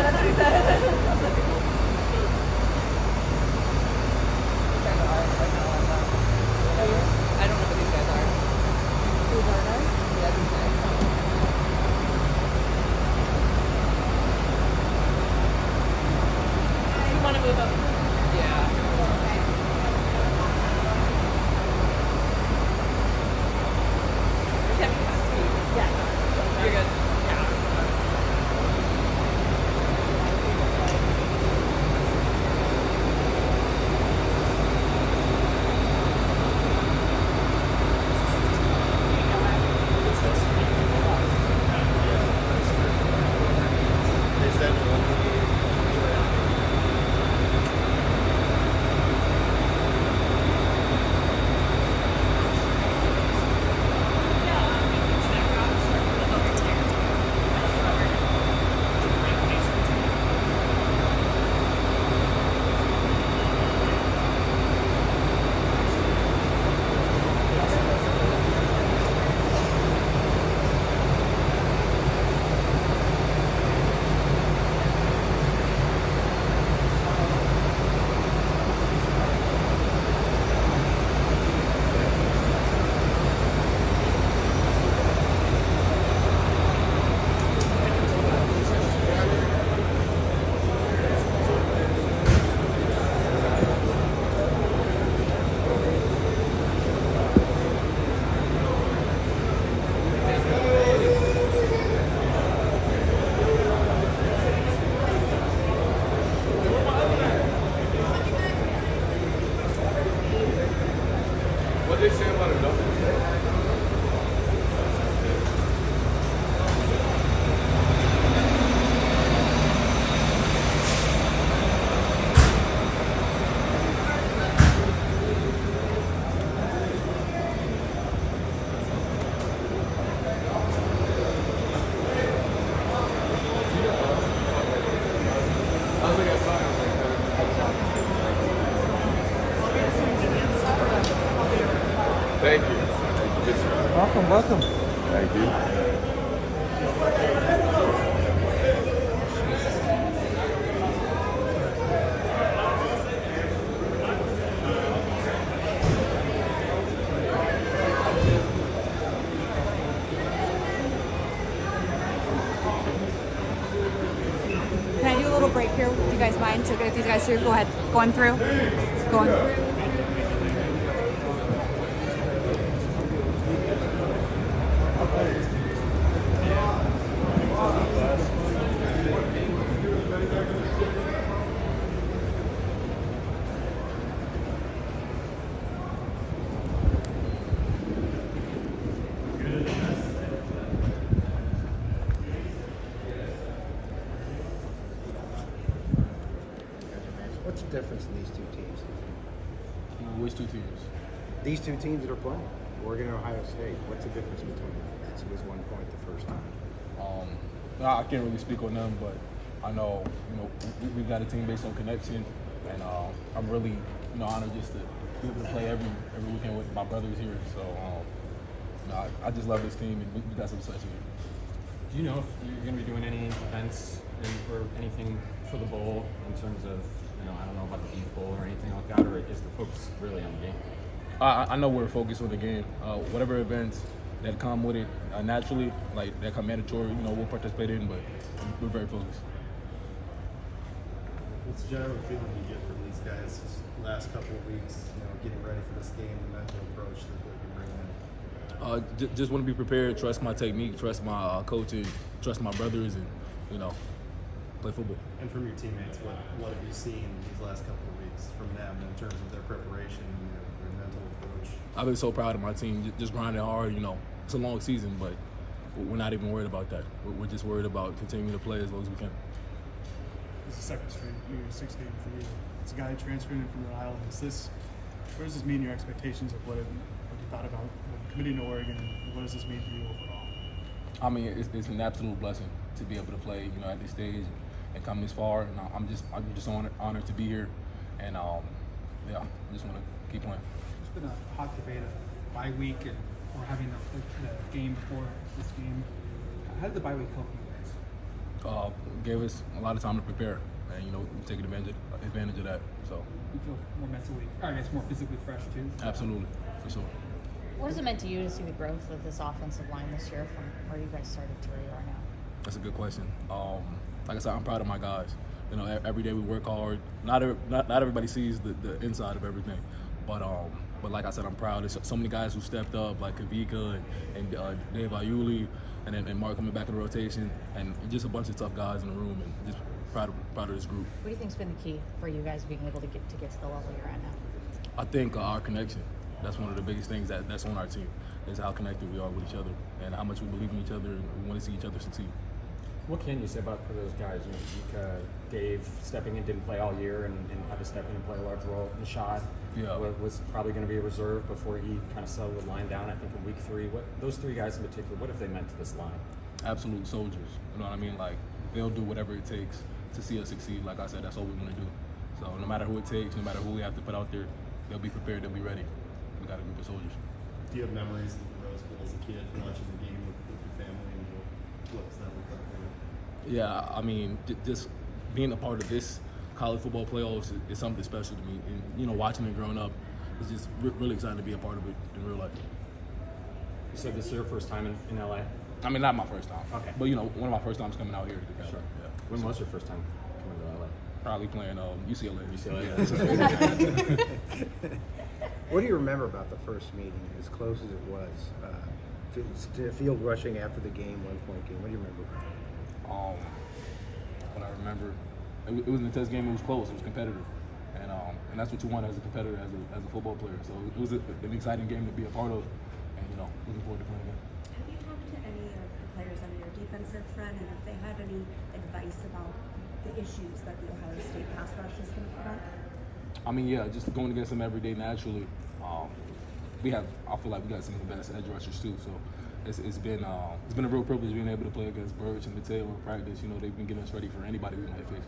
that's what he said. I don't know who these guys are. Who's our guy? Yeah, these guys. Do you want to move up? Yeah. Kevin Cassidy. Yeah. You're good. What they say about a double? Thank you. Welcome. Thank you. Can I do a little break here? Do you guys mind? Should I get these guys through? Go ahead. Going through. Going through. What's the difference in these two teams? Which two teams? These two teams that are playing, Oregon and Ohio State. What's the difference between them? It was 1 point the first time. I can't really speak on them, but I know, we got a team based on connection, and I'm really, honored just to be able to play every weekend with my brothers here. So, I just love this team, and we got some success here. Do you know if you're going to be doing any events or anything for the bowl in terms of, I don't know about the Beef Bowl or anything like that, or is the focus really on the game? I know we're focused on the game. Whatever events that come with it naturally, like that come mandatory, we'll participate in, but we're very focused. What's the general feeling you get from these guys this last couple of weeks, getting ready for this game, the mental approach that you bring in? Just want to be prepared, trust my technique, trust my coaching, trust my brothers, and, play football. And from your teammates, what have you seen these last couple of weeks from them in terms of their preparation and their mental approach? I've been so proud of my team, just grinding hard. It's a long season, but we're not even worried about that. We're just worried about continuing to play as long as we can. This is the second straight New Year's Six game for you. It's a guy transferring in from Rhode Island. Where does this mean your expectations of what you thought about committing to Oregon, and what does this mean for you overall? I mean, it's an absolute blessing to be able to play, at this stage and come this far. And I'm just honored to be here, and I just want to keep playing. There's been a hot debate of bye week or having the game before this game. How did the bye week help you guys? Gave us a lot of time to prepare, and we're taking advantage of that. So You feel more mentally, or I guess more physically fresh too? absolutely, for sure. What has it meant to you to see the growth of this offensive line this year from where you guys started to where you are now? That's a good question. Like I said, I'm proud of my guys. Every day we work hard. Not everybody sees the inside of everything, but like I said, I'm proud. There's so many guys who stepped up, like Kavika and Dave Ayuli, and Mark coming back in the rotation, and just a bunch of tough guys in the room, and just proud of this group. What do you think's been the key for you guys being able to get to the level you're at now? I think our connection. That's one of the biggest things that's on our team, is how connected we are with each other and how much we believe in each other and we want to see each other succeed. What can you say about for those guys? Dave stepping in, didn't play all year and had to step in and play a large role. Nishad was probably going to be a reserve before he kind of settled the line down, I think, in week 3. Those 3 guys in particular, what have they meant to this line? Absolute soldiers. You know what I mean? Like, they'll do whatever it takes to see us succeed. Like I said, that's all we want to do. So no matter who it takes, no matter who we have to put out there, they'll be prepared, they'll be ready. We got a group of soldiers. Do you have memories of the Rose Bowl as a kid, watching the game with your family, and what was that look like for you? Yeah, I mean, just being a part of this college football playoffs is something special to me. And, watching it growing up, it's just really exciting to be a part of it in real life. You said this is your first time in LA? I mean, not my first time. Okay. But, one of my first times coming out here to the Cali. Sure. Yeah. When was your first time coming to LA? Probably playing UCLA. UCLA. What do you remember about the first meeting, as close as it was? To the field rushing after the game, 1-point game. What do you remember? What I remember, it was an intense game. It was close. It was competitive, and that's what you want as a competitor, as a football player. So it was an exciting game to be a part of, and looking forward to playing again. Have you talked to any of the players on your defensive front, and if they had any advice about the issues that the Ohio State pass rush is going to put up? I mean, yeah, just going against them every day naturally. I feel like we got some of the best edge rushers too. So it's been a real privilege being able to play against Burch and Mateo in practice. They've been getting us ready for anybody we might face.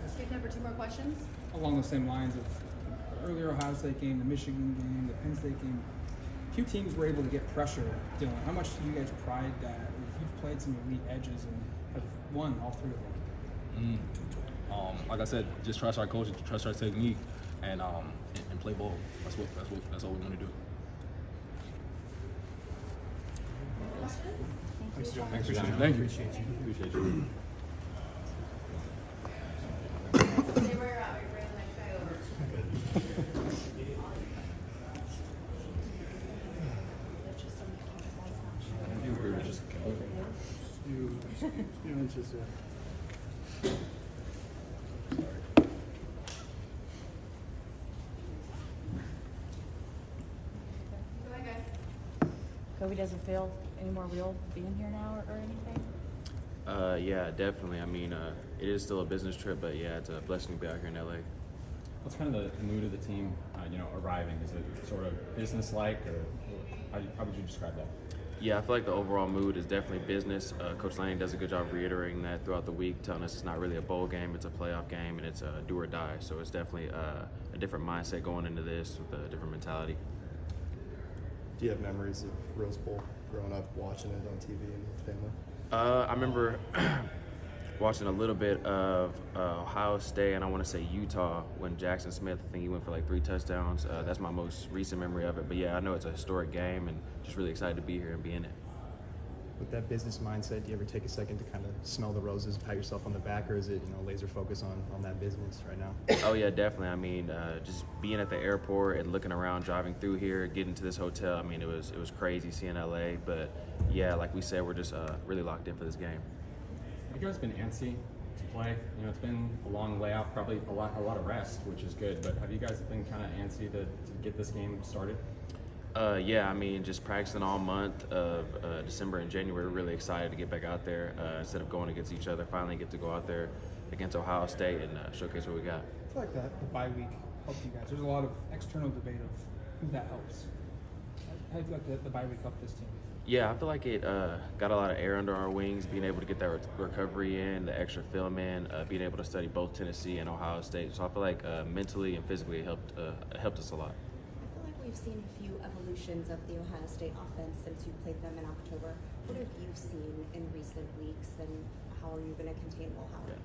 Let's take time for 2 more questions. Along the same lines of the earlier Ohio State game, the Michigan game, the Penn State game, few teams were able to get pressure. Dylan, how much do you guys pride that? If you've played some elite edges and have won all 3 of them? Like I said, just trust our coaches, trust our technique, and play ball. That's all we want to do. Thanks, John. Thanks for joining. Thank you. Appreciate you. Stay where you're at. You're bringing the next guy over. Go ahead, guys. Kobe doesn't feel any more real being here now or anything? Yeah, definitely. I mean, it is still a business trip, but yeah, it's a blessing to be out here in LA. What's kind of the mood of the team, arriving? Is it sort of business-like, or how would you describe that? Yeah, I feel like the overall mood is definitely business. Coach Lanning does a good job reiterating that throughout the week, telling us it's not really a bowl game, it's a playoff game, and it's a do or die. So it's definitely a different mindset going into this with a different mentality. Do you have memories of Rose Bowl growing up, watching it on TV and with family? I remember watching a little bit of Ohio State, and I want to say Utah, when Jackson Smith, I think he went for like 3 touchdowns. That's my most recent memory of it. But yeah, I know it's a historic game, and just really excited to be here and be in it. With that business mindset, do you ever take a second to kind of smell the roses, pat yourself on the back, or is it laser focus on that business right now? Oh yeah, definitely. I mean, just being at the airport and looking around, driving through here, getting to this hotel. I mean, it was crazy seeing LA. But yeah, like we said, we're just really locked in for this game. Have you guys been antsy to play? It's been a long layoff, probably a lot of rest, which is good. But have you guys been kind of antsy to get this game started? Yeah, I mean, just practicing all month of December and January. We're really excited to get back out there instead of going against each other. Finally get to go out there against Ohio State and showcase what we got. I feel like the bye week helped you guys. There's a lot of external debate of who that helps. How do you feel like the bye week helped this team? Yeah, I feel like it got a lot of air under our wings, being able to get that recovery in, the extra film in, being able to study both Tennessee and Ohio State. So I feel like mentally and physically it helped us a lot. I feel like we we've seen a few evolutions of the Ohio State offense since you played them in October. What have you seen in recent weeks, and how are you going to contain Will Howard?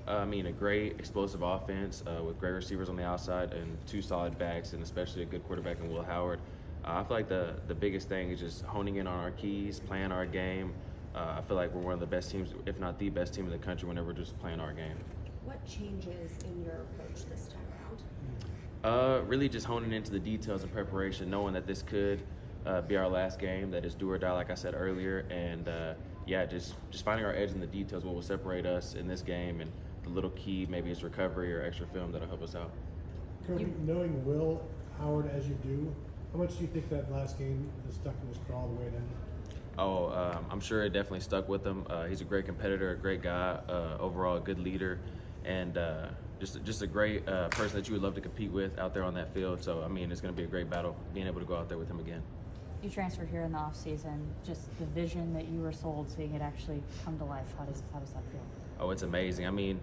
I mean, a great explosive offense with great receivers on the outside and 2 solid backs, and especially a good quarterback in Will Howard. I feel like the biggest thing is just honing in on our keys, playing our game. I feel like we're one of the best teams, if not the best team in the country, whenever we're just playing our game. What changes in your approach this time around? Really just honing into the details and preparation, knowing that this could be our last game, that is do or die, like I said earlier, and yeah, just finding our edge in the details, what will separate us in this game, and the little key, maybe it's recovery or extra film that'll help us out. Kirby, knowing Will Howard as you do, how much do you think that last game has stuck in his craw the way it ended? Oh, I'm sure it definitely stuck with him. He's a great competitor, a great guy, overall a good leader, and just a great person that you would love to compete with out there on that field. So, I mean, it's going to be a great battle being able to go out there with him again. You transferred here in the off season. Just the vision that you were sold, seeing it actually come to life. How does that feel? Oh, it's amazing. I mean,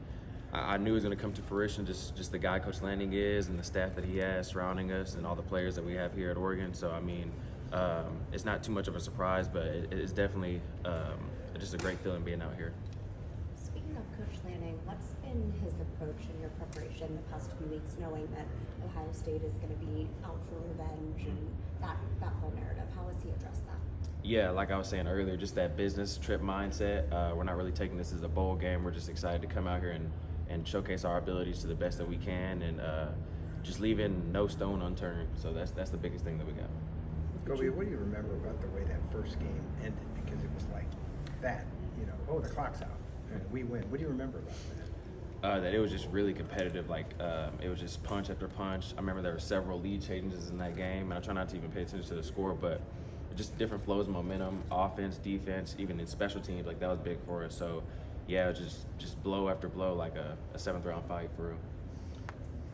I knew it was going to come to fruition, just the guy Coach Lanning is and the staff that he has surrounding us and all the players that we have here at Oregon. So, I mean, it's not too much of a surprise, but it's definitely just a great feeling being out here. Speaking of Coach Lanning, what's been his approach in your preparation the past few weeks, knowing that Ohio State is going to be out for revenge and that whole narrative? How has he addressed that? Yeah, like I was saying earlier, just that business trip mindset. We're not really taking this as a bowl game. We're just excited to come out here and showcase our abilities to the best that we can, and just leaving no stone unturned. So that's the biggest thing that we got. Kobe, what do you remember about the way that first game ended? Because it was like that, you know, oh, the clock's out and we win. What do you remember about that? That it was just really competitive. Like it was just punch after punch. I remember there were several lead changes in that game, and I try not to even pay attention to the score, but just different flows of momentum, offense, defense, even in special teams. Like that was big for us. So yeah, just blow after blow, like a 7th-round fight for real.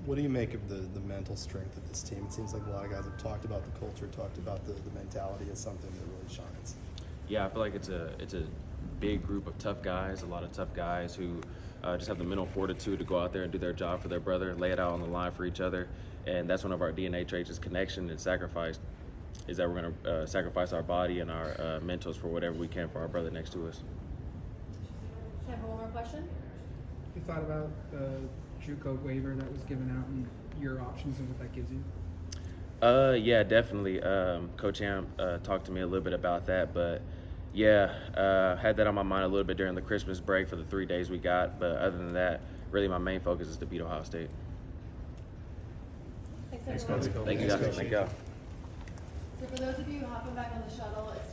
What do you make of the mental strength of this team? It seems like a lot of guys have talked about the culture, talked about the mentality as something that really shines. Yeah, I feel like it's a big group of tough guys, a lot of tough guys who just have the mental fortitude to go out there and do their job for their brother, lay it out on the line for each other. And that's one of our DNA traits is connection and sacrifice, is that we're going to sacrifice our body and our mentals for whatever we can for our brother next to us. Time for one more question? You thought about the JUCO waiver that was given out and your options and what that gives you? Yeah, definitely. Coach Ham talked to me a little bit about that, but yeah, had that on my mind a little bit during the Christmas break for the 3 days we got. But other than that, really my main focus is to beat Ohio State. Thanks, Thank you guys. Thank you. So for those of you hopping back on the shuttle, it's